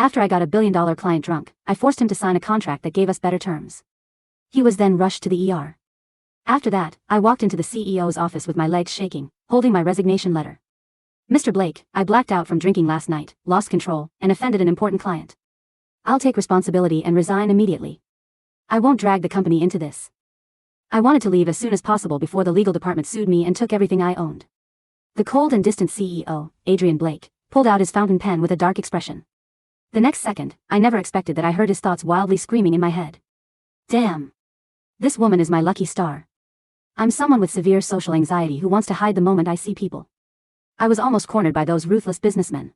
After I got a billion-dollar client drunk, I forced him to sign a contract that gave us better terms. He was then rushed to the ER. After that, I walked into the CEO's office with my legs shaking, holding my resignation letter. Mr. Blake, I blacked out from drinking last night, lost control, and offended an important client. I'll take responsibility and resign immediately. I won't drag the company into this. I wanted to leave as soon as possible before the legal department sued me and took everything I owned. The cold and distant CEO, Adrian Blake, pulled out his fountain pen with a dark expression. The next second, I never expected that I heard his thoughts wildly screaming in my head. Damn. This woman is my lucky star. I'm someone with severe social anxiety who wants to hide the moment I see people. I was almost cornered by those ruthless businessmen.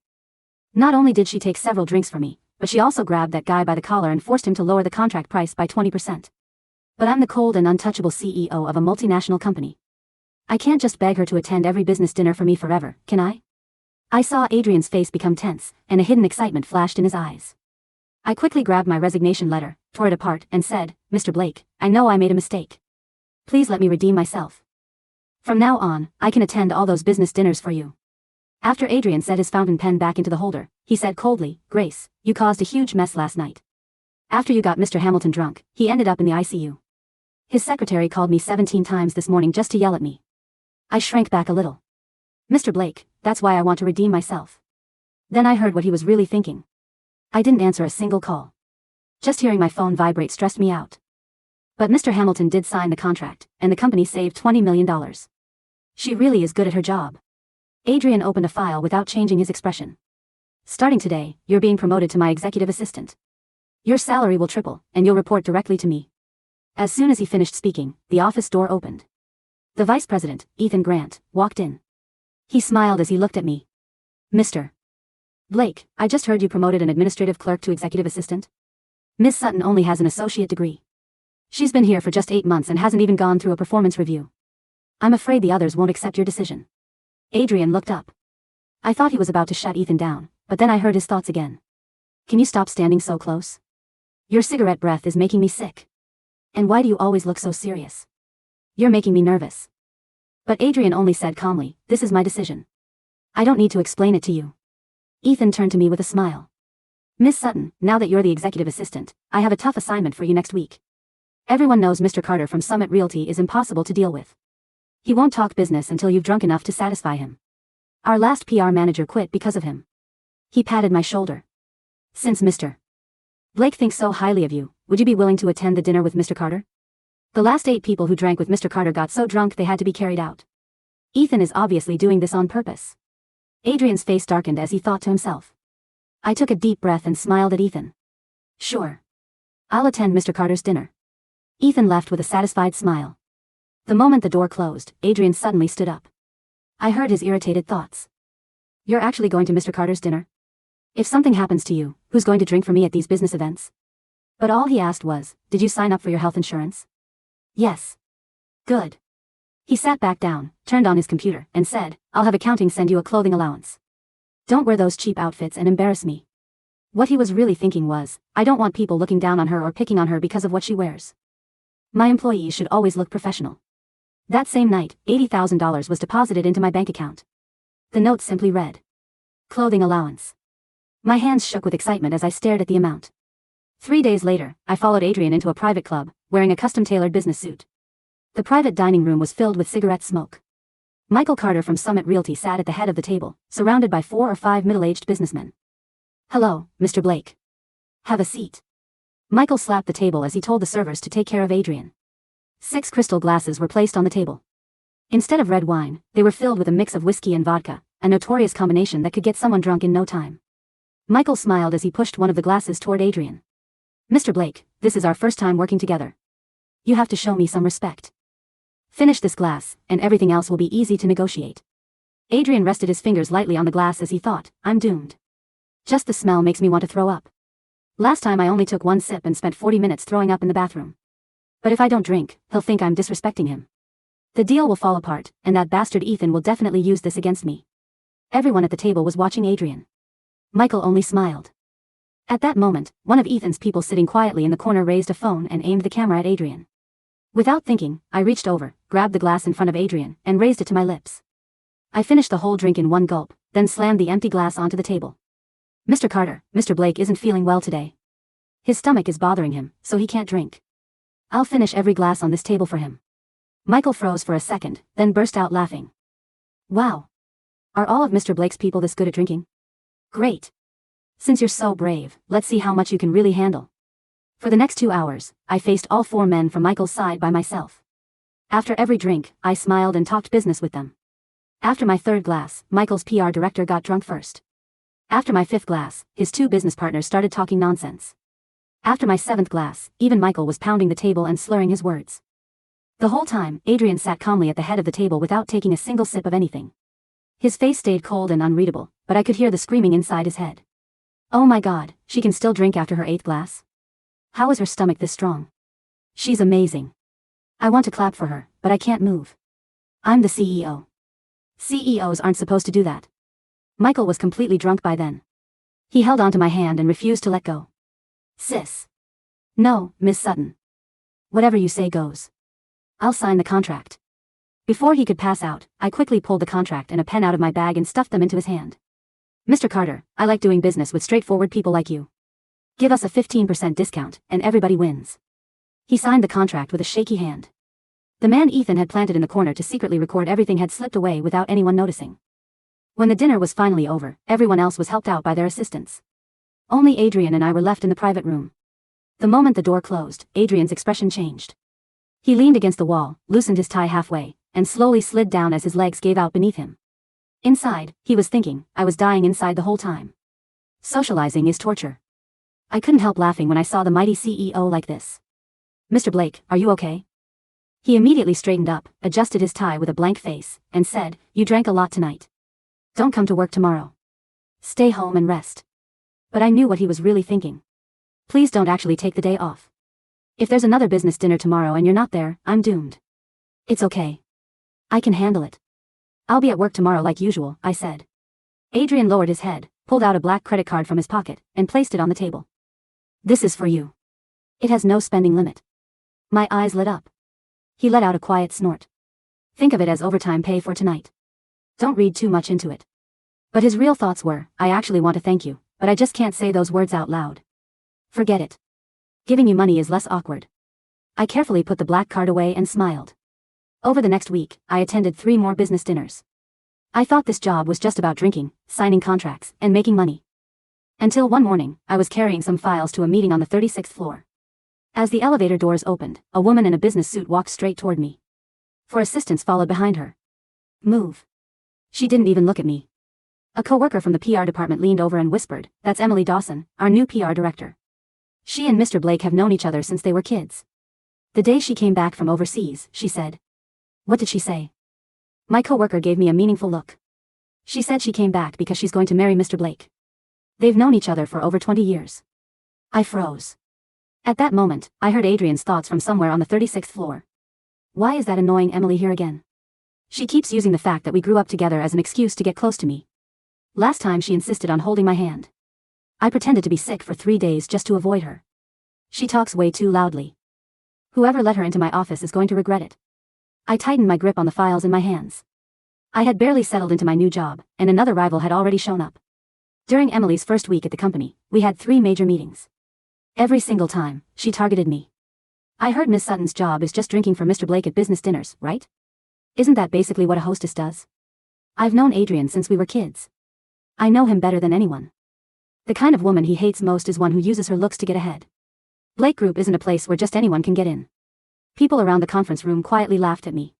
Not only did she take several drinks from me, but she also grabbed that guy by the collar and forced him to lower the contract price by 20%. But I'm the cold and untouchable CEO of a multinational company. I can't just beg her to attend every business dinner for me forever, can I? I saw Adrian's face become tense, and a hidden excitement flashed in his eyes. I quickly grabbed my resignation letter, tore it apart, and said, Mr. Blake, I know I made a mistake. Please let me redeem myself. From now on, I can attend all those business dinners for you. After Adrian set his fountain pen back into the holder, he said coldly, Grace, you caused a huge mess last night. After you got Mr. Hamilton drunk, he ended up in the ICU. His secretary called me 17 times this morning just to yell at me. I shrank back a little. Mr. Blake, that's why I want to redeem myself. Then I heard what he was really thinking. I didn't answer a single call. Just hearing my phone vibrate stressed me out. But Mr. Hamilton did sign the contract, and the company saved $20 million. She really is good at her job. Adrien opened a file without changing his expression. Starting today, you're being promoted to my executive assistant. Your salary will triple, and you'll report directly to me. As soon as he finished speaking, the office door opened. The vice president, Ethan Grant, walked in. He smiled as he looked at me. Mr. Blake, I just heard you promoted an administrative clerk to executive assistant. Miss Sutton only has an associate degree. She's been here for just 8 months and hasn't even gone through a performance review. I'm afraid the others won't accept your decision. Adrien looked up. I thought he was about to shut Ethan down, but then I heard his thoughts again. Can you stop standing so close? Your cigarette breath is making me sick. And why do you always look so serious? You're making me nervous. But Adrien only said calmly, this is my decision. I don't need to explain it to you. Ethan turned to me with a smile. Miss Sutton, now that you're the executive assistant, I have a tough assignment for you next week. Everyone knows Mr. Carter from Summit Realty is impossible to deal with. He won't talk business until you've drunk enough to satisfy him. Our last PR manager quit because of him. He patted my shoulder. Since Mr. Blake thinks so highly of you, would you be willing to attend the dinner with Mr. Carter? The last 8 people who drank with Mr. Carter got so drunk they had to be carried out. Ethan is obviously doing this on purpose. Adrian's face darkened as he thought to himself. I took a deep breath and smiled at Ethan. Sure. I'll attend Mr. Carter's dinner. Ethan left with a satisfied smile. The moment the door closed, Adrien suddenly stood up. I heard his irritated thoughts. You're actually going to Mr. Carter's dinner? If something happens to you, who's going to drink for me at these business events? But all he asked was, did you sign up for your health insurance? Yes. Good. He sat back down, turned on his computer, and said, I'll have accounting send you a clothing allowance. Don't wear those cheap outfits and embarrass me. What he was really thinking was, I don't want people looking down on her or picking on her because of what she wears. My employees should always look professional. That same night, $80,000 was deposited into my bank account. The note simply read, clothing allowance. My hands shook with excitement as I stared at the amount. 3 days later, I followed Adrien into a private club, wearing a custom-tailored business suit. The private dining room was filled with cigarette smoke. Michael Carter from Summit Realty sat at the head of the table, surrounded by 4 or 5 middle-aged businessmen. Hello, Mr. Blake. Have a seat. Michael slapped the table as he told the servers to take care of Adrien. 6 crystal glasses were placed on the table. Instead of red wine, they were filled with a mix of whiskey and vodka, a notorious combination that could get someone drunk in no time. Michael smiled as he pushed one of the glasses toward Adrien. Mr. Blake, this is our first time working together. You have to show me some respect. Finish this glass, and everything else will be easy to negotiate. Adrien rested his fingers lightly on the glass as he thought, I'm doomed. Just the smell makes me want to throw up. Last time I only took 1 sip and spent 40 minutes throwing up in the bathroom. But if I don't drink, he'll think I'm disrespecting him. The deal will fall apart, and that bastard Ethan will definitely use this against me. Everyone at the table was watching Adrien. Michael only smiled. At that moment, one of Ethan's people sitting quietly in the corner raised a phone and aimed the camera at Adrien. Without thinking, I reached over, grabbed the glass in front of Adrien, and raised it to my lips. I finished the whole drink in one gulp, then slammed the empty glass onto the table. Mr. Carter, Mr. Blake isn't feeling well today. His stomach is bothering him, so he can't drink. I'll finish every glass on this table for him. Michael froze for a second, then burst out laughing. Wow. Are all of Mr. Blake's people this good at drinking? Great. Since you're so brave, let's see how much you can really handle. For the next 2 hours, I faced all 4 men from Michael's side by myself. After every drink, I smiled and talked business with them. After my 3rd glass, Michael's PR director got drunk first. After my 5th glass, his 2 business partners started talking nonsense. After my 7th glass, even Michael was pounding the table and slurring his words. The whole time, Adrien sat calmly at the head of the table without taking a single sip of anything. His face stayed cold and unreadable, but I could hear the screaming inside his head. Oh my God, she can still drink after her 8th glass? How is her stomach this strong? She's amazing. I want to clap for her, but I can't move. I'm the CEO. CEOs aren't supposed to do that. Michael was completely drunk by then. He held onto my hand and refused to let go. Sis. No, Miss Sutton. Whatever you say goes. I'll sign the contract. Before he could pass out, I quickly pulled the contract and a pen out of my bag and stuffed them into his hand. Mr. Carter, I like doing business with straightforward people like you. Give us a 15% discount, and everybody wins. He signed the contract with a shaky hand. The man Ethan had planted in the corner to secretly record everything had slipped away without anyone noticing. When the dinner was finally over, everyone else was helped out by their assistants. Only Adrien and I were left in the private room. The moment the door closed, Adrien's expression changed. He leaned against the wall, loosened his tie halfway, and slowly slid down as his legs gave out beneath him. Inside, he was thinking, I was dying inside the whole time. Socializing is torture. I couldn't help laughing when I saw the mighty CEO like this. Mr. Blake, are you okay? He immediately straightened up, adjusted his tie with a blank face, and said, You drank a lot tonight. Don't come to work tomorrow. Stay home and rest. But I knew what he was really thinking. Please don't actually take the day off. If there's another business dinner tomorrow and you're not there, I'm doomed. It's okay. I can handle it. I'll be at work tomorrow like usual, I said. Adrien lowered his head, pulled out a black credit card from his pocket, and placed it on the table. This is for you. It has no spending limit. My eyes lit up. He let out a quiet snort. Think of it as overtime pay for tonight. Don't read too much into it. But his real thoughts were, I actually want to thank you, but I just can't say those words out loud. Forget it. Giving you money is less awkward. I carefully put the black card away and smiled. Over the next week, I attended 3 more business dinners. I thought this job was just about drinking, signing contracts, and making money. Until one morning, I was carrying some files to a meeting on the 36th floor. As the elevator doors opened, a woman in a business suit walked straight toward me. 4 assistants followed behind her. Move. She didn't even look at me. A coworker from the PR department leaned over and whispered, That's Emily Dawson, our new PR director. She and Mr. Blake have known each other since they were kids. The day she came back from overseas, she said. What did she say? My coworker gave me a meaningful look. She said she came back because she's going to marry Mr. Blake. They've known each other for over 20 years. I froze. At that moment, I heard Adrien's thoughts from somewhere on the 36th floor. Why is that annoying Emily here again? She keeps using the fact that we grew up together as an excuse to get close to me. Last time she insisted on holding my hand. I pretended to be sick for 3 days just to avoid her. She talks way too loudly. Whoever let her into my office is going to regret it. I tightened my grip on the files in my hands. I had barely settled into my new job, and another rival had already shown up. During Emily's first week at the company, we had 3 major meetings. Every single time, she targeted me. I heard Miss Sutton's job is just drinking for Mr. Blake at business dinners, right? Isn't that basically what a hostess does? I've known Adrien since we were kids. I know him better than anyone. The kind of woman he hates most is one who uses her looks to get ahead. Blake Group isn't a place where just anyone can get in. People around the conference room quietly laughed at me.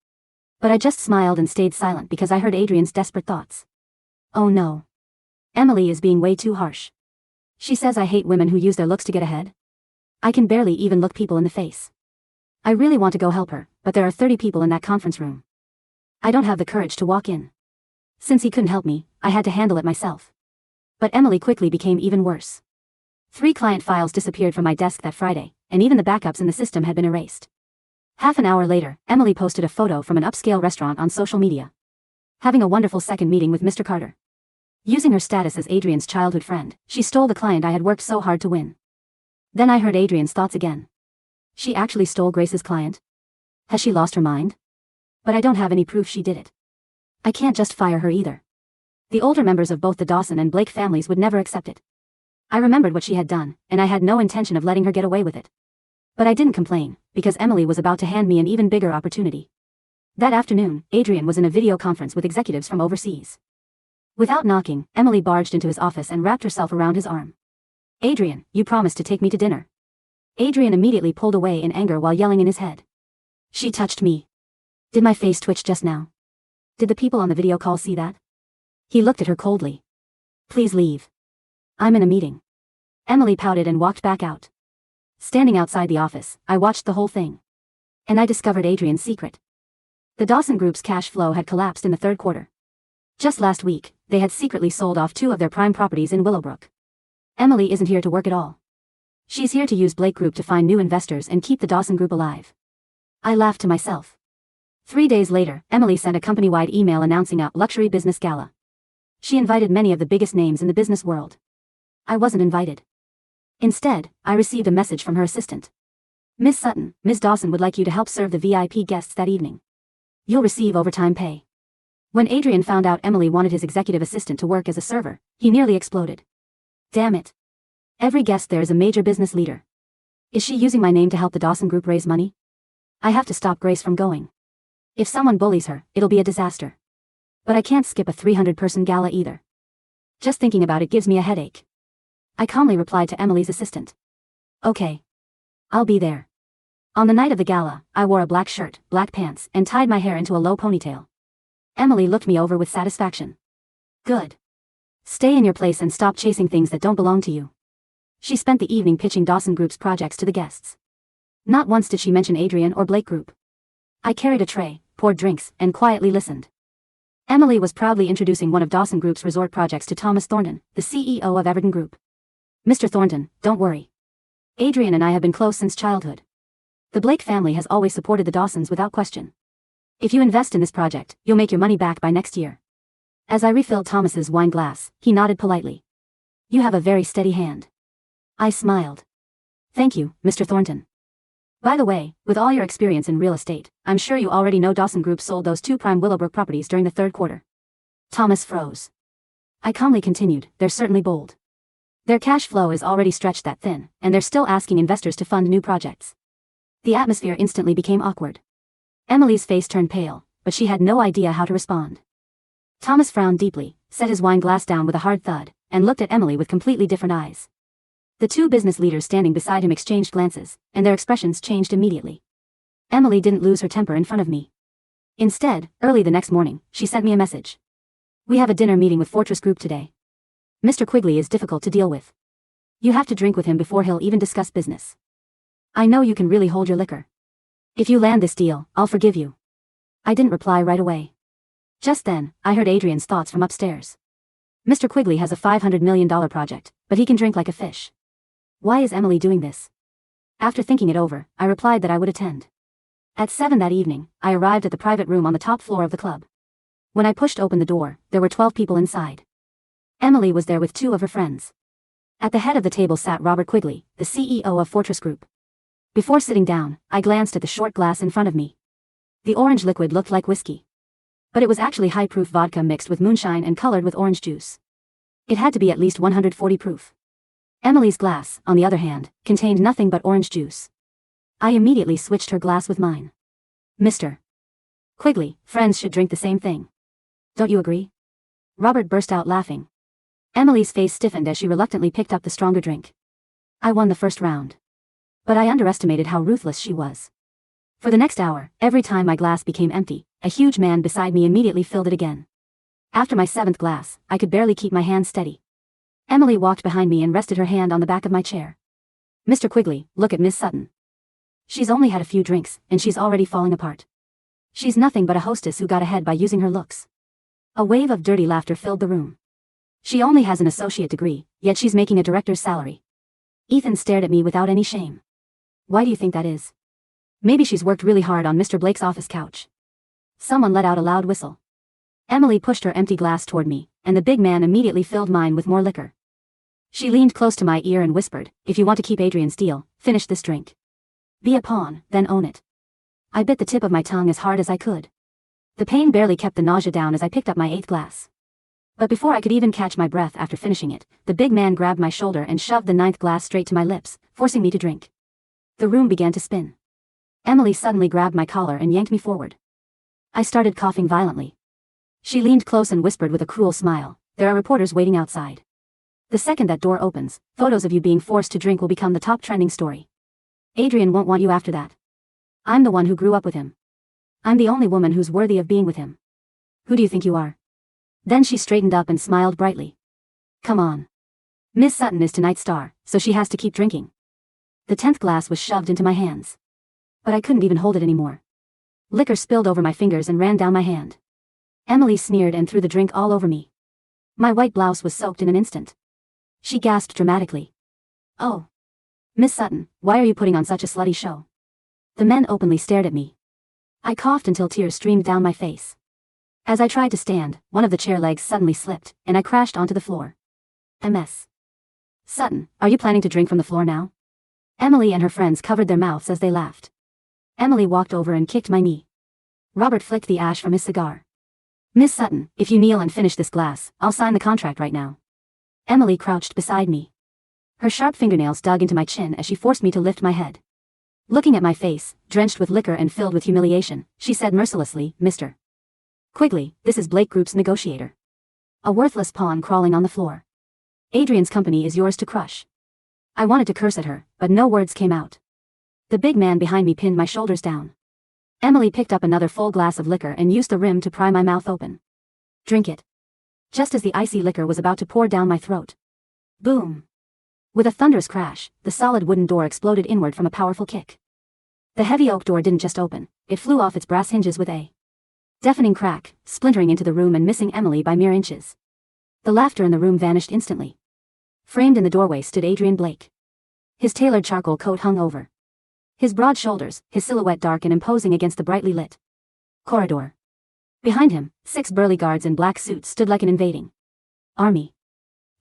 But I just smiled and stayed silent because I heard Adrien's desperate thoughts. Oh no. Emily is being way too harsh. She says I hate women who use their looks to get ahead. I can barely even look people in the face. I really want to go help her, but there are 30 people in that conference room. I don't have the courage to walk in. Since he couldn't help me, I had to handle it myself. But Emily quickly became even worse. 3 client files disappeared from my desk that Friday, and even the backups in the system had been erased. Half an hour later, Emily posted a photo from an upscale restaurant on social media. Having a wonderful second meeting with Mr. Carter. Using her status as Adrien's childhood friend, she stole the client I had worked so hard to win. Then I heard Adrien's thoughts again. She actually stole Grace's client? Has she lost her mind? But I don't have any proof she did it. I can't just fire her either. The older members of both the Dawson and Blake families would never accept it. I remembered what she had done, and I had no intention of letting her get away with it. But I didn't complain, because Emily was about to hand me an even bigger opportunity. That afternoon, Adrien was in a video conference with executives from overseas. Without knocking, Emily barged into his office and wrapped herself around his arm. "Adrien, you promised to take me to dinner." Adrien immediately pulled away in anger while yelling in his head. "She touched me. Did my face twitch just now? Did the people on the video call see that?" He looked at her coldly. "Please leave. I'm in a meeting." Emily pouted and walked back out. Standing outside the office, I watched the whole thing. And I discovered Adrien's secret. The Dawson Group's cash flow had collapsed in the third quarter. Just last week, they had secretly sold off 2 of their prime properties in Willowbrook. Emily isn't here to work at all. She's here to use Blake Group to find new investors and keep the Dawson Group alive. I laughed to myself. 3 days later, Emily sent a company-wide email announcing a luxury business gala. She invited many of the biggest names in the business world. I wasn't invited. Instead, I received a message from her assistant. "Miss Sutton, Ms. Dawson would like you to help serve the VIP guests that evening. You'll receive overtime pay." When Adrien found out Emily wanted his executive assistant to work as a server, he nearly exploded. Damn it. Every guest there is a major business leader. Is she using my name to help the Dawson Group raise money? I have to stop Grace from going. If someone bullies her, it'll be a disaster. But I can't skip a 300-person gala either. Just thinking about it gives me a headache. I calmly replied to Emily's assistant. "Okay. I'll be there." On the night of the gala, I wore a black shirt, black pants, and tied my hair into a low ponytail. Emily looked me over with satisfaction. "Good. Stay in your place and stop chasing things that don't belong to you." She spent the evening pitching Dawson Group's projects to the guests. Not once did she mention Adrien or Blake Group. I carried a tray, poured drinks, and quietly listened. Emily was proudly introducing one of Dawson Group's resort projects to Thomas Thornton, the CEO of Everton Group. "Mr. Thornton, don't worry. Adrien and I have been close since childhood. The Blake family has always supported the Dawsons without question. If you invest in this project, you'll make your money back by next year." As I refilled Thomas's wine glass, he nodded politely. "You have a very steady hand." I smiled. "Thank you, Mr. Thornton. By the way, with all your experience in real estate, I'm sure you already know Dawson Group sold those 2 prime Willowbrook properties during the third quarter." Thomas froze. I calmly continued, "They're certainly bold. Their cash flow is already stretched that thin, and they're still asking investors to fund new projects." The atmosphere instantly became awkward. Emily's face turned pale, but she had no idea how to respond. Thomas frowned deeply, set his wine glass down with a hard thud, and looked at Emily with completely different eyes. The 2 business leaders standing beside him exchanged glances, and their expressions changed immediately. Emily didn't lose her temper in front of me. Instead, early the next morning, she sent me a message. "We have a dinner meeting with Fortress Group today. Mr. Quigley is difficult to deal with. You have to drink with him before he'll even discuss business. I know you can really hold your liquor. If you land this deal, I'll forgive you." I didn't reply right away. Just then, I heard Adrien's thoughts from upstairs. "Mr. Quigley has a $500 million project, but he can drink like a fish. Why is Emily doing this?" After thinking it over, I replied that I would attend. At 7 that evening, I arrived at the private room on the top floor of the club. When I pushed open the door, there were 12 people inside. Emily was there with 2 of her friends. At the head of the table sat Robert Quigley, the CEO of Fortress Group. Before sitting down, I glanced at the short glass in front of me. The orange liquid looked like whiskey. But it was actually high-proof vodka mixed with moonshine and colored with orange juice. It had to be at least 140 proof. Emily's glass, on the other hand, contained nothing but orange juice. I immediately switched her glass with mine. "Mr. Quigley, friends should drink the same thing. Don't you agree?" Robert burst out laughing. Emily's face stiffened as she reluctantly picked up the stronger drink. I won the first round. But I underestimated how ruthless she was. For the next hour, every time my glass became empty, a huge man beside me immediately filled it again. After my 7th glass, I could barely keep my hands steady. Emily walked behind me and rested her hand on the back of my chair. "Mr. Quigley, look at Miss Sutton. She's only had a few drinks, and she's already falling apart. She's nothing but a hostess who got ahead by using her looks." A wave of dirty laughter filled the room. "She only has an associate degree, yet she's making a director's salary." Ethan stared at me without any shame. "Why do you think that is?" "Maybe she's worked really hard on Mr. Blake's office couch." Someone let out a loud whistle. Emily pushed her empty glass toward me, and the big man immediately filled mine with more liquor. She leaned close to my ear and whispered, "If you want to keep Adrien's deal, finish this drink. Be a pawn, then own it." I bit the tip of my tongue as hard as I could. The pain barely kept the nausea down as I picked up my 8th glass. But before I could even catch my breath after finishing it, the big man grabbed my shoulder and shoved the ninth glass straight to my lips, forcing me to drink. The room began to spin. Emily suddenly grabbed my collar and yanked me forward. I started coughing violently. She leaned close and whispered with a cruel smile, "There are reporters waiting outside. The second that door opens, photos of you being forced to drink will become the top trending story. Adrien won't want you after that. I'm the one who grew up with him. I'm the only woman who's worthy of being with him. Who do you think you are?" Then she straightened up and smiled brightly. "Come on. Miss Sutton is tonight's star, so she has to keep drinking." The 10th glass was shoved into my hands. But I couldn't even hold it anymore. Liquor spilled over my fingers and ran down my hand. Emily sneered and threw the drink all over me. My white blouse was soaked in an instant. She gasped dramatically. "Oh. Miss Sutton, why are you putting on such a slutty show?" The men openly stared at me. I coughed until tears streamed down my face. As I tried to stand, one of the chair legs suddenly slipped, and I crashed onto the floor. "MS. Sutton, are you planning to drink from the floor now?" Emily and her friends covered their mouths as they laughed. Emily walked over and kicked my knee. Robert flicked the ash from his cigar. "Miss Sutton, if you kneel and finish this glass, I'll sign the contract right now." Emily crouched beside me. Her sharp fingernails dug into my chin as she forced me to lift my head. Looking at my face, drenched with liquor and filled with humiliation, she said mercilessly, "Mr. Quigley, this is Blake Group's negotiator. A worthless pawn crawling on the floor. Adrian's company is yours to crush." I wanted to curse at her, but no words came out. The big man behind me pinned my shoulders down. Emily picked up another full glass of liquor and used the rim to pry my mouth open. "Drink it." Just as the icy liquor was about to pour down my throat. Boom. With a thunderous crash, the solid wooden door exploded inward from a powerful kick. The heavy oak door didn't just open, it flew off its brass hinges with a deafening crack, splintering into the room and missing Emily by mere inches. The laughter in the room vanished instantly. Framed in the doorway stood Adrian Blake. His tailored charcoal coat hung over his broad shoulders, his silhouette dark and imposing against the brightly lit corridor. Behind him, 6 burly guards in black suits stood like an invading army.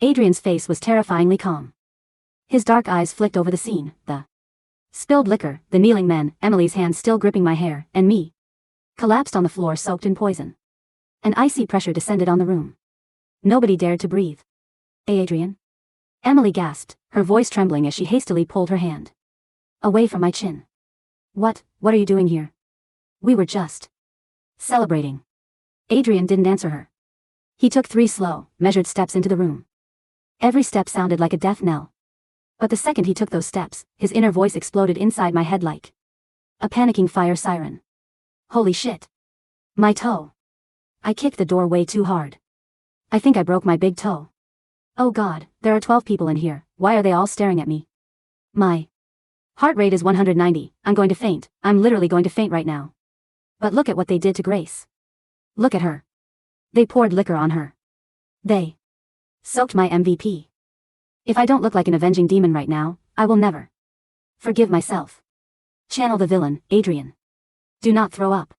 Adrian's face was terrifyingly calm. His dark eyes flicked over the scene, the spilled liquor, the kneeling men, Emily's hands still gripping my hair, and me, collapsed on the floor soaked in poison. An icy pressure descended on the room. Nobody dared to breathe. "Hey, Adrien?" Emily gasped, her voice trembling as she hastily pulled her hand away from my chin. What are you doing here?" "We were just celebrating." Adrien didn't answer her. He took 3 slow, measured steps into the room. Every step sounded like a death knell. But the second he took those steps, his inner voice exploded inside my head like a panicking fire siren. "Holy shit. My toe." I kicked the door way too hard. I think I broke my big toe. "Oh God, there are 12 people in here, why are they all staring at me?" My heart rate is 190, I'm going to faint, I'm literally going to faint right now. But look at what they did to Grace. Look at her. They poured liquor on her. They soaked my MVP. If I don't look like an avenging demon right now, I will never forgive myself. Channel the villain, Adrien. Do not throw up.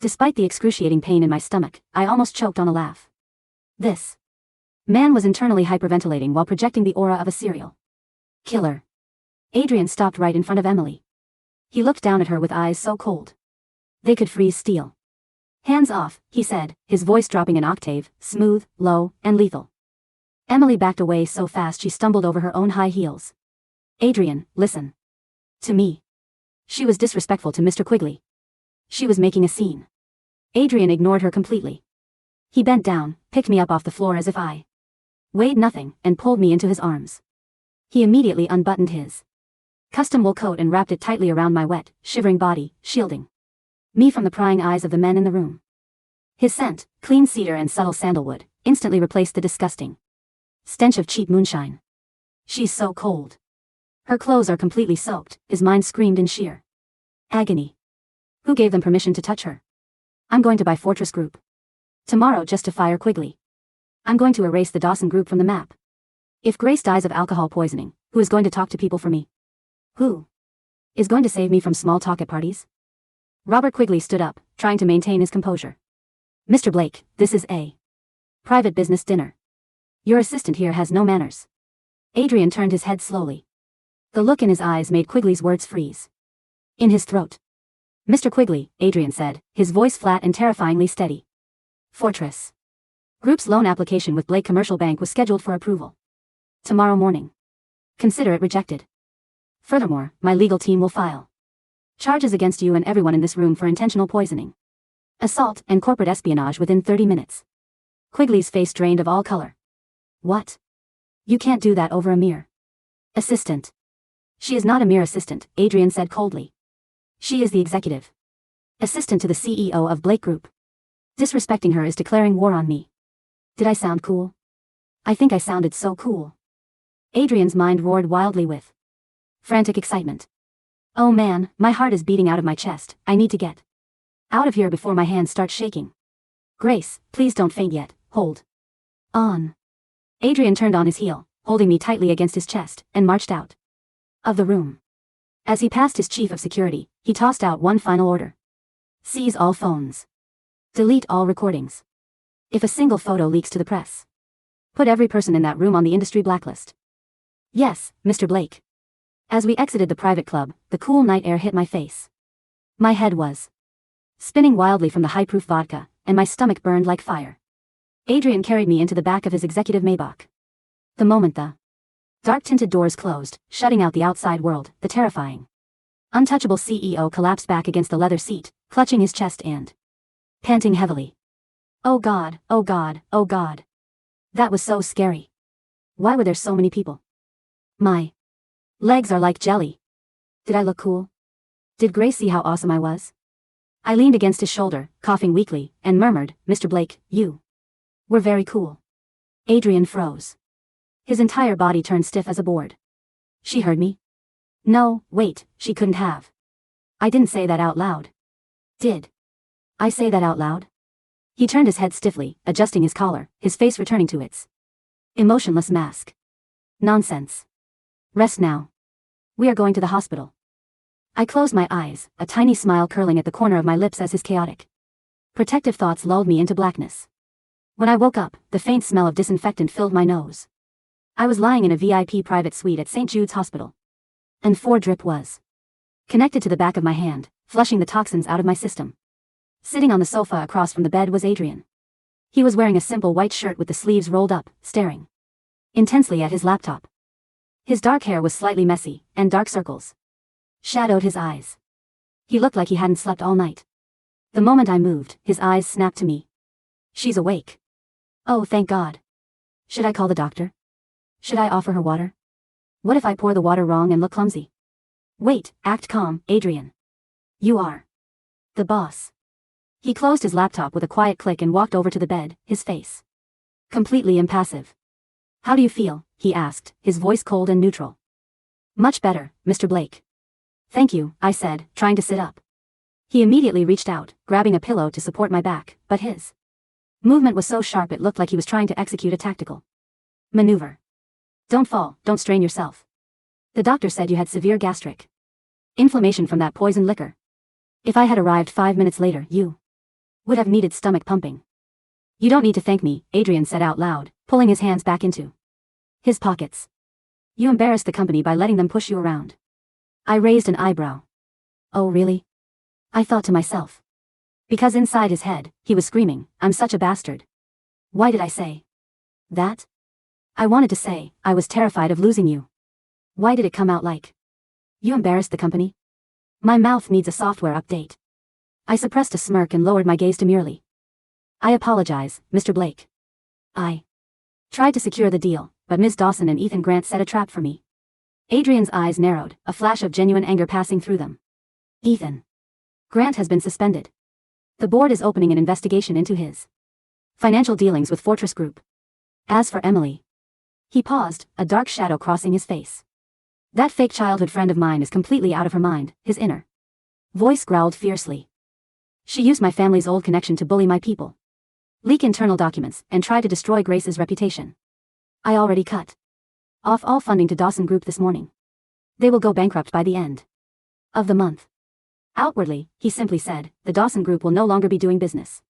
Despite the excruciating pain in my stomach, I almost choked on a laugh. This man was internally hyperventilating while projecting the aura of a serial killer. Adrien stopped right in front of Emily. He looked down at her with eyes so cold they could freeze steel. "Hands off," he said, his voice dropping an octave, smooth, low, and lethal. Emily backed away so fast she stumbled over her own high heels. "Adrien, listen to me." She was disrespectful to Mr. Quigley. She was making a scene. Adrien ignored her completely. He bent down, picked me up off the floor as if I weighed nothing, and pulled me into his arms. He immediately unbuttoned his custom wool coat and wrapped it tightly around my wet, shivering body, shielding me from the prying eyes of the men in the room. His scent, clean cedar and subtle sandalwood, instantly replaced the disgusting stench of cheap moonshine. "She's so cold. Her clothes are completely soaked," his mind screamed in sheer agony. "Who gave them permission to touch her? I'm going to buy Fortress Group tomorrow just to fire Quigley. I'm going to erase the Dawson Group from the map. If Grace dies of alcohol poisoning, who is going to talk to people for me? Who is going to save me from small talk at parties?" Robert Quigley stood up, trying to maintain his composure. "Mr. Blake, this is a private business dinner. Your assistant here has no manners." Adrien turned his head slowly. The look in his eyes made Quigley's words freeze in his throat. "Mr. Quigley," Adrien said, his voice flat and terrifyingly steady. "Fortress Group's loan application with Blake Commercial Bank was scheduled for approval tomorrow morning. Consider it rejected. Furthermore, my legal team will file charges against you and everyone in this room for intentional poisoning, assault, and corporate espionage within 30 minutes. Quigley's face drained of all color. What? You can't do that over a mere assistant. She is not a mere assistant, Adrien said coldly. She is the executive assistant to the CEO of Blake Group. Disrespecting her is declaring war on me. Did I sound cool? I think I sounded so cool. Adrien's mind roared wildly with frantic excitement. Oh man, my heart is beating out of my chest. I need to get out of here before my hands start shaking. Grace, please don't faint yet. Hold on. Adrien turned on his heel, holding me tightly against his chest, and marched out of the room. As he passed his chief of security, he tossed out one final order. Seize all phones. Delete all recordings. If a single photo leaks to the press, put every person in that room on the industry blacklist. Yes, Mr. Blake. As we exited the private club, the cool night air hit my face. My head was spinning wildly from the high-proof vodka, and my stomach burned like fire. Adrien carried me into the back of his executive Maybach. The moment the dark-tinted doors closed, shutting out the outside world, the terrifying, untouchable CEO collapsed back against the leather seat, clutching his chest and panting heavily. Oh God, oh God, oh God. That was so scary. Why were there so many people? My legs are like jelly. Did I look cool? Did Grace see how awesome I was? I leaned against his shoulder, coughing weakly, and murmured, Mr. Blake, you were very cool. Adrien froze. His entire body turned stiff as a board. She heard me? No, wait, she couldn't have. I didn't say that out loud. Did I say that out loud? He turned his head stiffly, adjusting his collar, his face returning to its emotionless mask. Nonsense. Rest now. We are going to the hospital. I closed my eyes, a tiny smile curling at the corner of my lips as his chaotic, protective thoughts lulled me into blackness. When I woke up, the faint smell of disinfectant filled my nose. I was lying in a VIP private suite at St. Jude's Hospital. And 4-drip was connected to the back of my hand, flushing the toxins out of my system. Sitting on the sofa across from the bed was Adrien. He was wearing a simple white shirt with the sleeves rolled up, staring intensely at his laptop. His dark hair was slightly messy, and dark circles shadowed his eyes. He looked like he hadn't slept all night. The moment I moved, his eyes snapped to me. She's awake. Oh, thank God. Should I call the doctor? Should I offer her water? What if I pour the water wrong and look clumsy? Wait, act calm, Adrien. You are the boss. He closed his laptop with a quiet click and walked over to the bed, his face completely impassive. How do you feel? He asked, his voice cold and neutral. Much better, Mr. Blake. Thank you, I said, trying to sit up. He immediately reached out, grabbing a pillow to support my back, but his movement was so sharp it looked like he was trying to execute a tactical maneuver. Don't fall, don't strain yourself. The doctor said you had severe gastric inflammation from that poisoned liquor. If I had arrived 5 minutes later, you would have needed stomach pumping. You don't need to thank me, Adrien said out loud, pulling his hands back into his pockets. You embarrassed the company by letting them push you around. I raised an eyebrow. Oh really? I thought to myself. Because inside his head, he was screaming, I'm such a bastard. Why did I say that? I wanted to say, I was terrified of losing you. Why did it come out like you embarrassed the company? My mouth needs a software update. I suppressed a smirk and lowered my gaze demurely. I apologize, Mr. Blake. I tried to secure the deal, but Ms. Dawson and Ethan Grant set a trap for me. Adrien's eyes narrowed, a flash of genuine anger passing through them. Ethan Grant has been suspended. The board is opening an investigation into his financial dealings with Fortress Group. As for Emily. He paused, a dark shadow crossing his face. That fake childhood friend of mine is completely out of her mind, his inner voice growled fiercely. She used my family's old connection to bully my people, leak internal documents, and try to destroy Grace's reputation. I already cut off all funding to Dawson Group this morning. They will go bankrupt by the end of the month. Outwardly, he simply said, the Dawson Group will no longer be doing business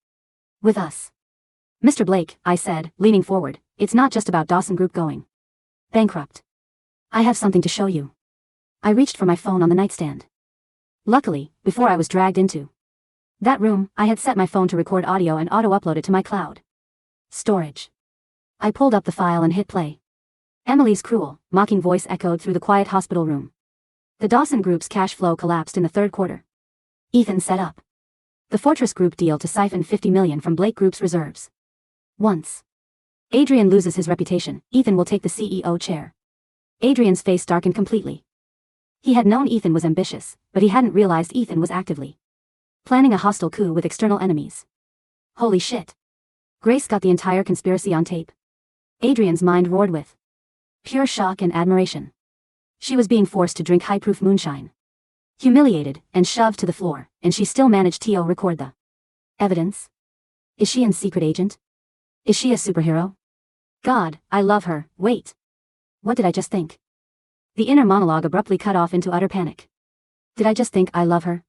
with us. Mr. Blake, I said, leaning forward, it's not just about Dawson Group going bankrupt. I have something to show you. I reached for my phone on the nightstand. Luckily, before I was dragged into that room, I had set my phone to record audio and auto-upload it to my cloud Storage. I pulled up the file and hit play. Emily's cruel, mocking voice echoed through the quiet hospital room. The Dawson Group's cash flow collapsed in the third quarter. Ethan set up the Fortress Group deal to siphon $50 million from Blake Group's reserves. Once Adrien loses his reputation, Ethan will take the CEO chair. Adrian's face darkened completely. He had known Ethan was ambitious, but he hadn't realized Ethan was actively planning a hostile coup with external enemies. Holy shit. Grace got the entire conspiracy on tape. Adrian's mind roared with pure shock and admiration. She was being forced to drink high-proof moonshine, humiliated and shoved to the floor, and she still managed to record the evidence. Is she a secret agent? Is she a superhero? God, I love her. Wait. What did I just think? The inner monologue abruptly cut off into utter panic. Did I just think I love her?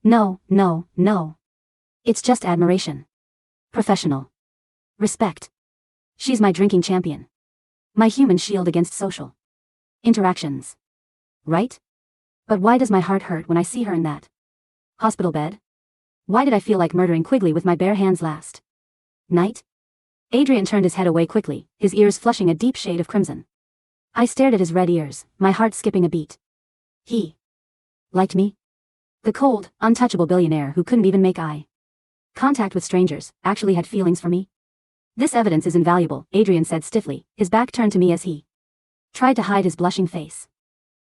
No, no, no. It's just admiration. Professional. Respect. She's my drinking champion. My human shield against social interactions. Right? But why does my heart hurt when I see her in that hospital bed? Why did I feel like murdering Quigley with my bare hands last night? Adrien turned his head away quickly, his ears flushing a deep shade of crimson. I stared at his red ears, my heart skipping a beat. He liked me? The cold, untouchable billionaire who couldn't even make eye contact with strangers actually had feelings for me? This evidence is invaluable, Adrien said stiffly, his back turned to me as he tried to hide his blushing face.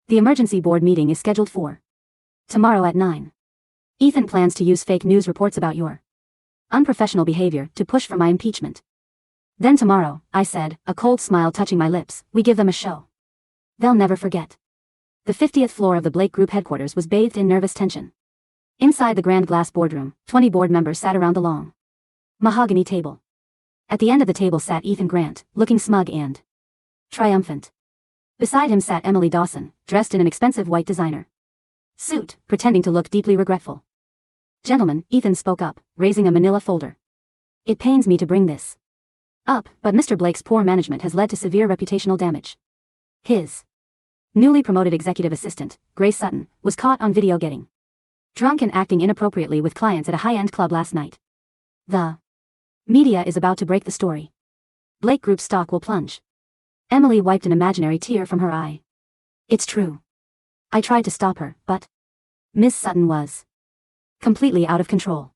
The emergency board meeting is scheduled for tomorrow at 9. Ethan plans to use fake news reports about your unprofessional behavior to push for my impeachment. Then tomorrow, I said, a cold smile touching my lips, we give them a show they'll never forget. The 50th floor of the Blake Group headquarters was bathed in nervous tension. Inside the grand glass boardroom, 20 board members sat around the long mahogany table. At the end of the table sat Ethan Grant, looking smug and triumphant. Beside him sat Emily Dawson, dressed in an expensive white designer suit, pretending to look deeply regretful. Gentlemen, Ethan spoke up, raising a manila folder. It pains me to bring this up, but Mr. Blake's poor management has led to severe reputational damage. His newly promoted executive assistant, Grace Sutton, was caught on video getting drunk and acting inappropriately with clients at a high-end club last night. The media is about to break the story. Blake Group's stock will plunge. Emily wiped an imaginary tear from her eye. It's true. I tried to stop her, but Miss Sutton was completely out of control.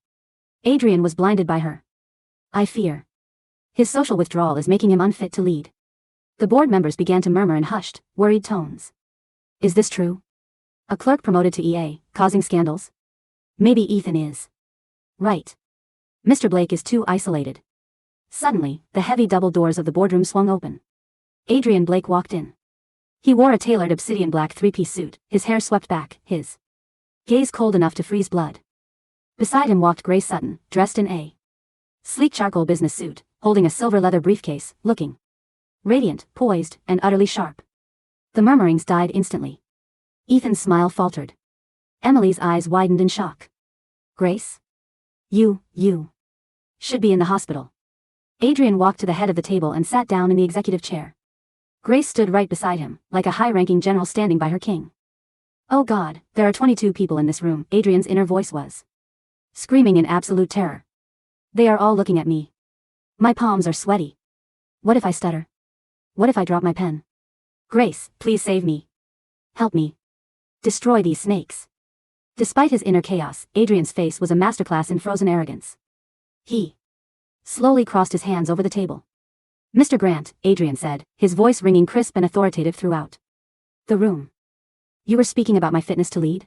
Adrien was blinded by her. I fear his social withdrawal is making him unfit to lead. The board members began to murmur in hushed, worried tones. Is this true? A clerk promoted to EA, causing scandals? Maybe Ethan is right. Mr. Blake is too isolated. Suddenly, the heavy double doors of the boardroom swung open. Adrian Blake walked in. He wore a tailored obsidian black three-piece suit, his hair swept back, his gaze cold enough to freeze blood. Beside him walked Grace Sutton, dressed in a sleek charcoal business suit, holding a silver leather briefcase, looking radiant, poised, and utterly sharp. The murmurings died instantly. Ethan's smile faltered. Emily's eyes widened in shock. Grace? You should be in the hospital. Adrien walked to the head of the table and sat down in the executive chair. Grace stood right beside him, like a high-ranking general standing by her king. Oh God, there are 22 people in this room, Adrien's inner voice was screaming in absolute terror. They are all looking at me. My palms are sweaty. What if I stutter? What if I drop my pen? Grace, please save me. Help me. Destroy these snakes. Despite his inner chaos, Adrien's face was a masterclass in frozen arrogance. He slowly crossed his hands over the table. Mr. Grant, Adrien said, his voice ringing crisp and authoritative throughout the room. You were speaking about my fitness to lead?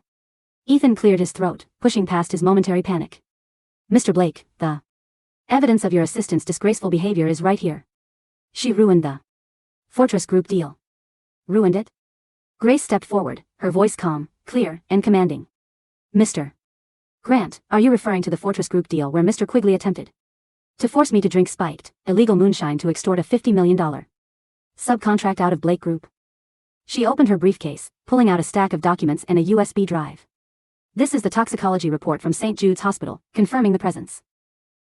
Ethan cleared his throat, pushing past his momentary panic. Mr. Blake, the evidence of your assistant's disgraceful behavior is right here. She ruined the Fortress Group deal. Ruined it? Grace stepped forward, her voice calm, clear, and commanding. Mr. Grant, are you referring to the Fortress Group deal where Mr. Quigley attempted to force me to drink spiked, illegal moonshine to extort a $50 million subcontract out of Blake Group? She opened her briefcase, pulling out a stack of documents and a USB drive. This is the toxicology report from St. Jude's Hospital, confirming the presence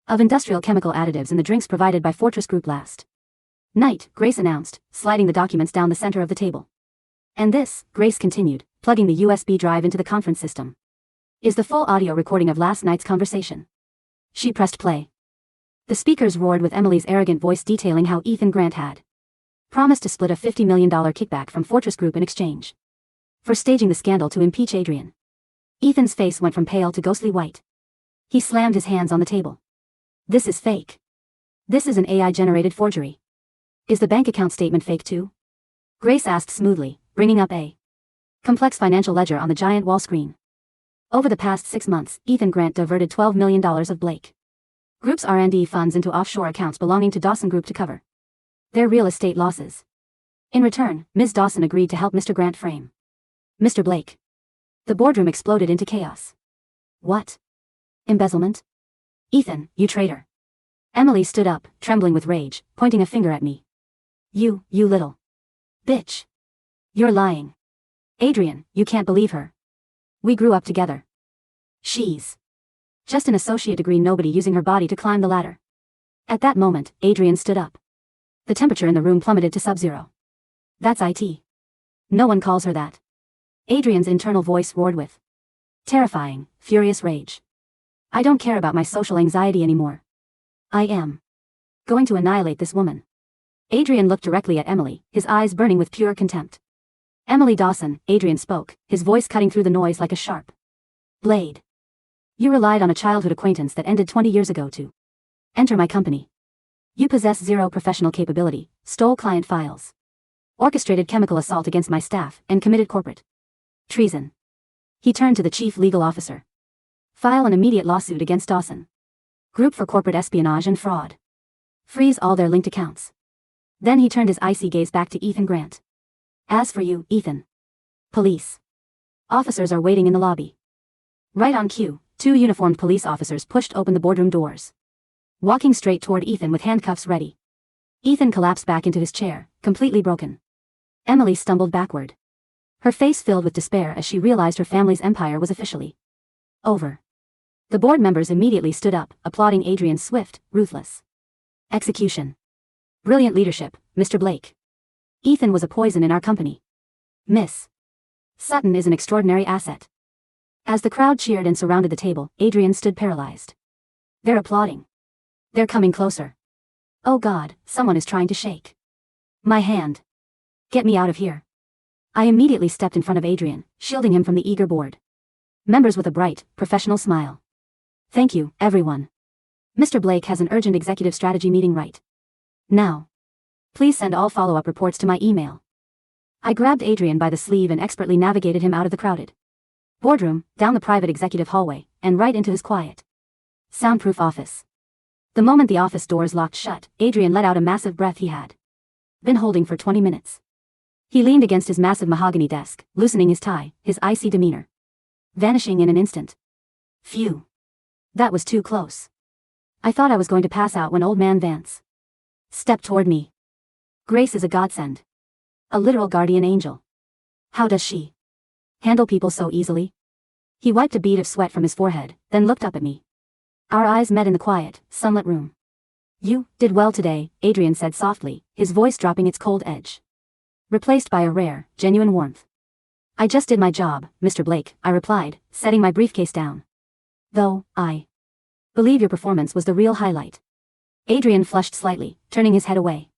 of industrial chemical additives in the drinks provided by Fortress Group last night, Grace announced, sliding the documents down the center of the table. And this, Grace continued, plugging the USB drive into the conference system, is the full audio recording of last night's conversation. She pressed play. The speakers roared with Emily's arrogant voice detailing how Ethan Grant had promised to split a $50 million kickback from Fortress Group in exchange for staging the scandal to impeach Adrien. Ethan's face went from pale to ghostly white. He slammed his hands on the table. This is fake. This is an AI-generated forgery. Is the bank account statement fake too? Grace asked smoothly, bringing up a complex financial ledger on the giant wall screen. Over the past 6 months, Ethan Grant diverted $12 million of Blake Group's R&D funds into offshore accounts belonging to Dawson Group to cover their real estate losses. In return, Ms. Dawson agreed to help Mr. Grant frame Mr. Blake. The boardroom exploded into chaos. What? Embezzlement? Ethan, you traitor. Emily stood up, trembling with rage, pointing a finger at me. You little bitch. You're lying. Adrien, you can't believe her. We grew up together. She's just an associate degree nobody using her body to climb the ladder. At that moment, Adrien stood up. The temperature in the room plummeted to sub-zero. That's IT. No one calls her that. Adrien's internal voice roared with terrifying, furious rage. I don't care about my social anxiety anymore. I am going to annihilate this woman. Adrien looked directly at Emily, his eyes burning with pure contempt. Emily Dawson, Adrien spoke, his voice cutting through the noise like a sharp blade. You relied on a childhood acquaintance that ended 20 years ago to enter my company. You possess zero professional capability, stole client files, orchestrated chemical assault against my staff, and committed corporate treason. He turned to the chief legal officer. File an immediate lawsuit against Dawson Group for corporate espionage and fraud. Freeze all their linked accounts. Then he turned his icy gaze back to Ethan Grant. As for you, Ethan. Police officers are waiting in the lobby. Right on cue, 2 uniformed police officers pushed open the boardroom doors, walking straight toward Ethan with handcuffs ready. Ethan collapsed back into his chair, completely broken. Emily stumbled backward, her face filled with despair as she realized her family's empire was officially over. The board members immediately stood up, applauding Adrien's swift, ruthless execution. Brilliant leadership, Mr. Blake. Ethan was a poison in our company. Miss Sutton is an extraordinary asset. As the crowd cheered and surrounded the table, Adrien stood paralyzed. They're applauding. They're coming closer. Oh God, someone is trying to shake my hand. Get me out of here. I immediately stepped in front of Adrien, shielding him from the eager board members with a bright, professional smile. Thank you, everyone. Mr. Blake has an urgent executive strategy meeting right now. Please send all follow-up reports to my email. I grabbed Adrien by the sleeve and expertly navigated him out of the crowded boardroom, down the private executive hallway, and right into his quiet, soundproof office. The moment the office doors locked shut, Adrien let out a massive breath he had been holding for 20 minutes. He leaned against his massive mahogany desk, loosening his tie, his icy demeanor vanishing in an instant. Phew. That was too close. I thought I was going to pass out when old man Vance stepped toward me. Grace is a godsend. A literal guardian angel. How does she handle people so easily? He wiped a bead of sweat from his forehead, then looked up at me. Our eyes met in the quiet, sunlit room. You did well today, Adrien said softly, his voice dropping its cold edge, replaced by a rare, genuine warmth. I just did my job, Mr. Blake, I replied, setting my briefcase down. Though, I believe your performance was the real highlight. Adrien flushed slightly, turning his head away.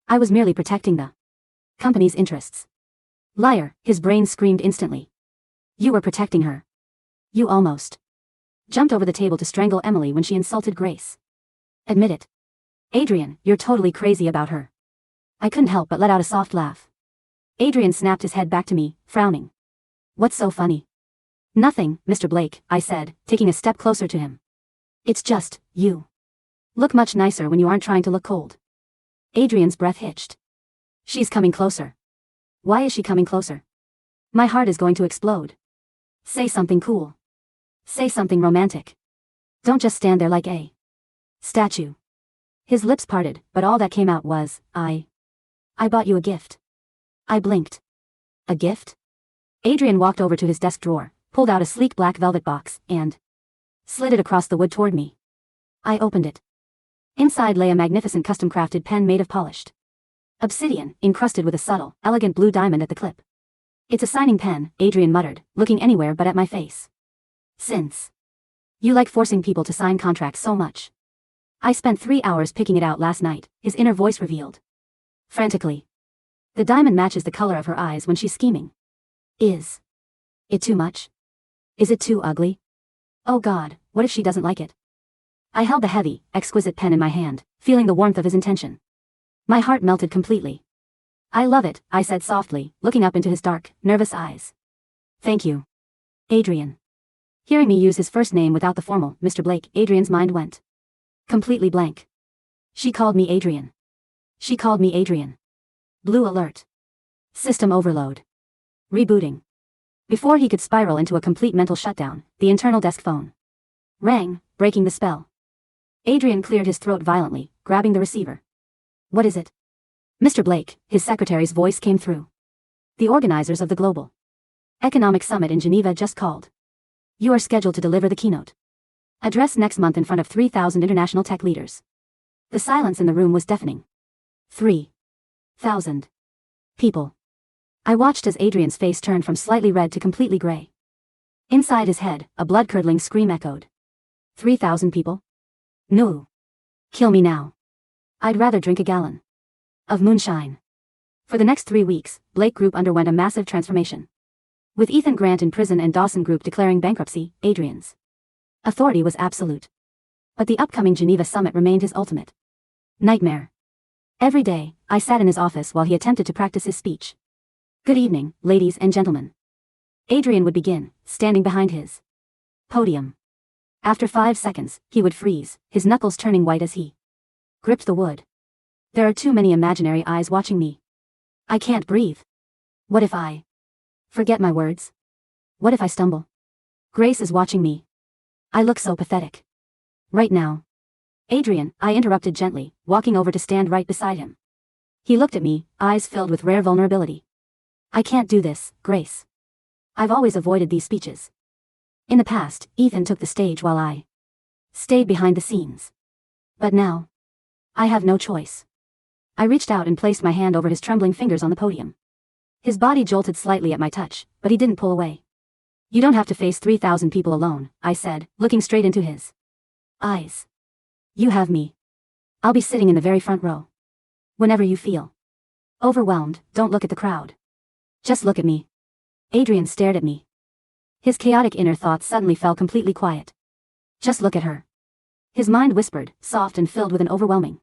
I was merely protecting the company's interests. Liar, his brain screamed instantly. You were protecting her. You almost jumped over the table to strangle Emily when she insulted Grace. Admit it. Adrien, you're totally crazy about her. I couldn't help but let out a soft laugh. Adrien snapped his head back to me, frowning. What's so funny? Nothing, Mr. Blake, I said, taking a step closer to him. It's just, you look much nicer when you aren't trying to look cold. Adrien's breath hitched. She's coming closer. Why is she coming closer? My heart is going to explode. Say something cool. Say something romantic. Don't just stand there like a statue. His lips parted, but all that came out was, I bought you a gift. I blinked. A gift? Adrien walked over to his desk drawer, pulled out a sleek black velvet box, and slid it across the wood toward me. I opened it. Inside lay a magnificent custom-crafted pen made of polished obsidian, encrusted with a subtle, elegant blue diamond at the clip. It's a signing pen, Adrien muttered, looking anywhere but at my face. Since you like forcing people to sign contracts so much, I spent 3 hours picking it out last night, his inner voice revealed. Frantically. The diamond matches the color of her eyes when she's scheming. Is it too much? Is it too ugly? Oh God, what if she doesn't like it? I held the heavy, exquisite pen in my hand, feeling the warmth of his intention. My heart melted completely. I love it, I said softly, looking up into his dark, nervous eyes. Thank you. Adrien. Hearing me use his first name without the formal, Mr. Blake, Adrien's mind went completely blank. She called me Adrien. She called me Adrien. Blue alert. System overload. Rebooting. Before he could spiral into a complete mental shutdown, the internal desk phone rang, breaking the spell. Adrien cleared his throat violently, grabbing the receiver. What is it? Mr. Blake, his secretary's voice came through. The organizers of the Global Economic Summit in Geneva just called. You are scheduled to deliver the keynote address next month in front of 3,000 international tech leaders. The silence in the room was deafening. 3,000 people. I watched as Adrien's face turned from slightly red to completely gray. Inside his head, a blood-curdling scream echoed. 3,000 people? No. Kill me now. I'd rather drink a gallon of moonshine. For the next 3 weeks, Blake Group underwent a massive transformation. With Ethan Grant in prison and Dawson Group declaring bankruptcy, Adrien's authority was absolute. But the upcoming Geneva summit remained his ultimate nightmare. Every day, I sat in his office while he attempted to practice his speech. Good evening, ladies and gentlemen. Adrien would begin, standing behind his podium. After 5 seconds, he would freeze, his knuckles turning white as he gripped the wood. There are too many imaginary eyes watching me. I can't breathe. What if I forget my words? What if I stumble? Grace is watching me. I look so pathetic. Right now. Adrien, I interrupted gently, walking over to stand right beside him. He looked at me, eyes filled with rare vulnerability. I can't do this, Grace. I've always avoided these speeches. In the past, Ethan took the stage while I stayed behind the scenes. But now, I have no choice. I reached out and placed my hand over his trembling fingers on the podium. His body jolted slightly at my touch, but he didn't pull away. You don't have to face 3,000 people alone, I said, looking straight into his eyes. You have me. I'll be sitting in the very front row. Whenever you feel overwhelmed, don't look at the crowd. Just look at me. Adrien stared at me. His chaotic inner thoughts suddenly fell completely quiet. Just look at her. His mind whispered, soft and filled with an overwhelming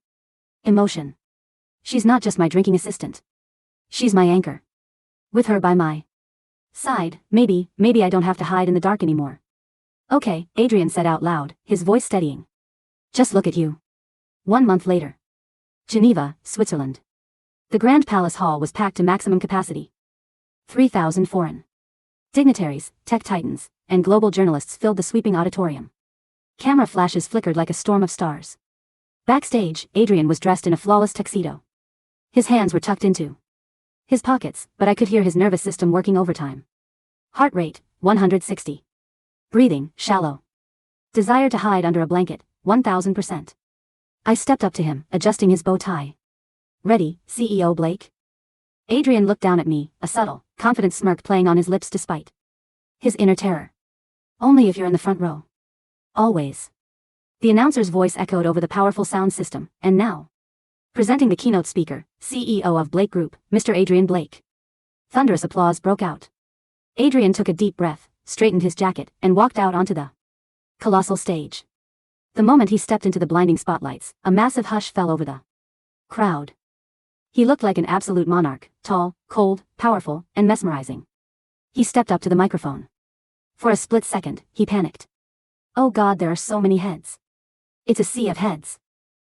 emotion. She's not just my drinking assistant. She's my anchor. With her by my side, maybe I don't have to hide in the dark anymore. Okay, Adrien said out loud, his voice steadying. Just look at you. 1 month later. Geneva, Switzerland. The Grand Palace Hall was packed to maximum capacity. 3,000 foreign dignitaries, tech titans, and global journalists filled the sweeping auditorium. Camera flashes flickered like a storm of stars. Backstage, Adrien was dressed in a flawless tuxedo. His hands were tucked into his pockets, but I could hear his nervous system working overtime. Heart rate, 160. Breathing, shallow. Desire to hide under a blanket, 1,000%. I stepped up to him, adjusting his bow tie. Ready, CEO Blake? Adrien looked down at me, a subtle, confident smirk playing on his lips despite his inner terror. Only if you're in the front row. Always. The announcer's voice echoed over the powerful sound system, and now, presenting the keynote speaker, CEO of Blake Group, Mr. Adrian Blake. Thunderous applause broke out. Adrien took a deep breath, straightened his jacket, and walked out onto the colossal stage. The moment he stepped into the blinding spotlights, a massive hush fell over the crowd. He looked like an absolute monarch, tall, cold, powerful, and mesmerizing. He stepped up to the microphone. For a split second, he panicked. Oh God, there are so many heads. It's a sea of heads.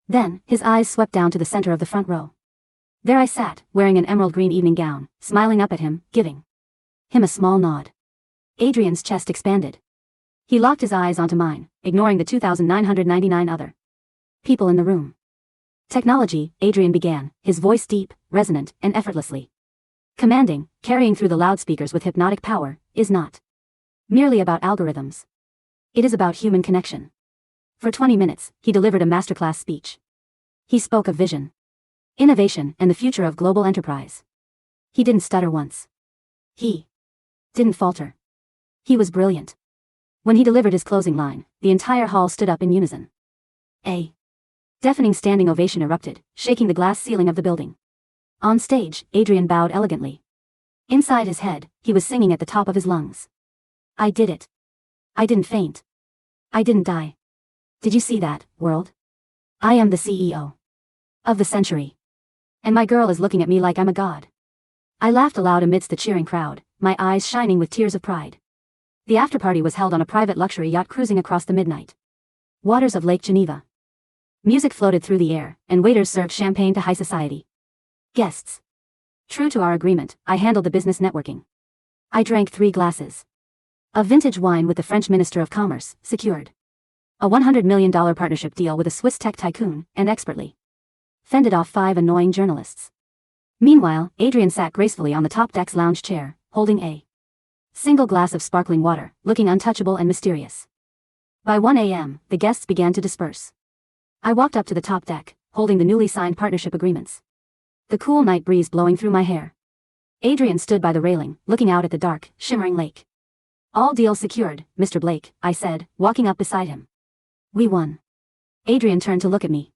Then, his eyes swept down to the center of the front row. There I sat, wearing an emerald green evening gown, smiling up at him, giving him a small nod. Adrien's chest expanded. He locked his eyes onto mine, ignoring the 2,999 other people in the room. Technology, Adrien began, his voice deep, resonant, and effortlessly commanding, carrying through the loudspeakers with hypnotic power, is not merely about algorithms. It is about human connection. For 20 minutes, he delivered a masterclass speech. He spoke of vision, innovation, and the future of global enterprise. He didn't stutter once. He didn't falter. He was brilliant. When he delivered his closing line, the entire hall stood up in unison. A Deafening standing ovation erupted, shaking the glass ceiling of the building. On stage, Adrien bowed elegantly. Inside his head, he was singing at the top of his lungs. I did it. I didn't faint. I didn't die. Did you see that, world? I am the CEO of the century. And my girl is looking at me like I'm a god. I laughed aloud amidst the cheering crowd, my eyes shining with tears of pride. The afterparty was held on a private luxury yacht cruising across the midnight waters of Lake Geneva. Music floated through the air, and waiters served champagne to high society guests. True to our agreement, I handled the business networking. I drank 3 glasses of vintage wine with the French Minister of Commerce, secured a $100 million partnership deal with a Swiss tech tycoon, and expertly fended off 5 annoying journalists. Meanwhile, Adrien sat gracefully on the top deck's lounge chair, holding a single glass of sparkling water, looking untouchable and mysterious. By 1 a.m., the guests began to disperse. I walked up to the top deck, holding the newly signed partnership agreements. The cool night breeze blowing through my hair. Adrien stood by the railing, looking out at the dark, shimmering lake. All deals secured, Mr. Blake, I said, walking up beside him. We won. Adrien turned to look at me.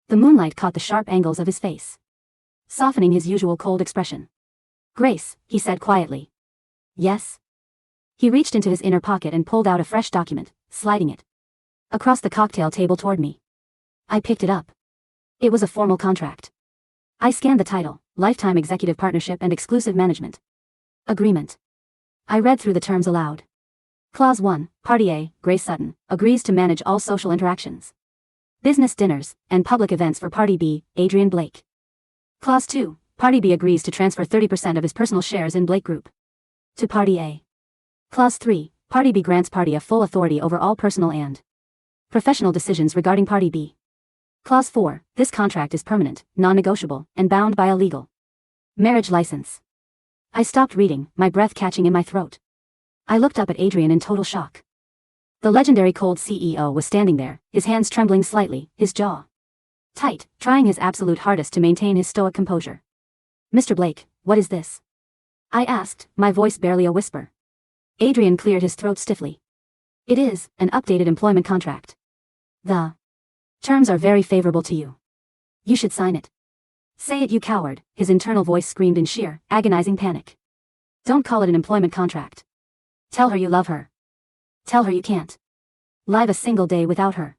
The moonlight caught the sharp angles of his face, softening his usual cold expression. Grace, he said quietly. Yes? He reached into his inner pocket and pulled out a fresh document, sliding it across the cocktail table toward me. I picked it up. It was a formal contract. I scanned the title, Lifetime Executive Partnership and Exclusive Management Agreement. I read through the terms aloud. Clause 1, Party A, Grace Sutton, agrees to manage all social interactions, business dinners, and public events for Party B, Adrian Blake. Clause 2, Party B agrees to transfer 30% of his personal shares in Blake Group to Party A. Clause 3, Party B grants Party A full authority over all personal and professional decisions regarding Party B. Clause 4, this contract is permanent, non-negotiable, and bound by a legal marriage license. I stopped reading, my breath catching in my throat. I looked up at Adrien in total shock. The legendary cold CEO was standing there, his hands trembling slightly, his jaw tight, trying his absolute hardest to maintain his stoic composure. Mr. Blake, what is this? I asked, my voice barely a whisper. Adrien cleared his throat stiffly. It is an updated employment contract. The terms are very favorable to you. You should sign it. Say it, you coward, his internal voice screamed in sheer, agonizing panic. Don't call it an employment contract. Tell her you love her. Tell her you can't live a single day without her.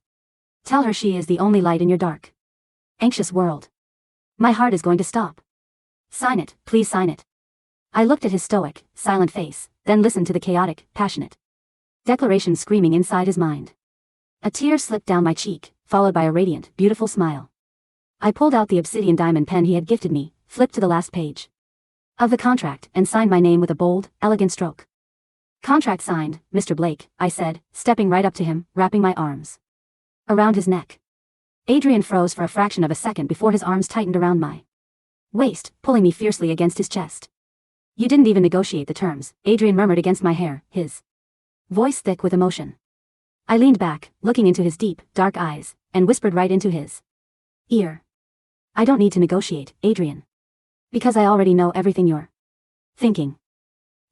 Tell her she is the only light in your dark, anxious world. My heart is going to stop. Sign it, please sign it. I looked at his stoic, silent face, then listened to the chaotic, passionate declaration screaming inside his mind. A tear slipped down my cheek, followed by a radiant, beautiful smile. I pulled out the obsidian diamond pen he had gifted me, flipped to the last page of the contract, and signed my name with a bold, elegant stroke. Contract signed, Mr. Blake, I said, stepping right up to him, wrapping my arms around his neck. Adrien froze for a fraction of a second before his arms tightened around my waist, pulling me fiercely against his chest. You didn't even negotiate the terms, Adrien murmured against my hair, his voice thick with emotion. I leaned back, looking into his deep, dark eyes, and whispered right into his ear. I don't need to negotiate, Adrien. Because I already know everything you're thinking.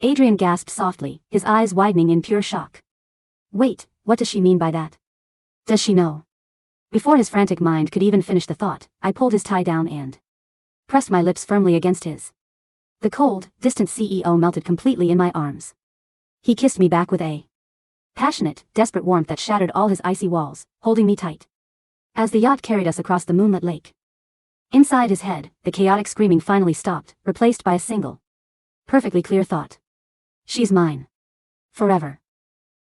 Adrien gasped softly, his eyes widening in pure shock. Wait, what does she mean by that? Does she know? Before his frantic mind could even finish the thought, I pulled his tie down and pressed my lips firmly against his. The cold, distant CEO melted completely in my arms. He kissed me back with a passionate, desperate warmth that shattered all his icy walls, holding me tight as the yacht carried us across the moonlit lake. Inside his head, the chaotic screaming finally stopped, replaced by a single, perfectly clear thought. She's mine. Forever.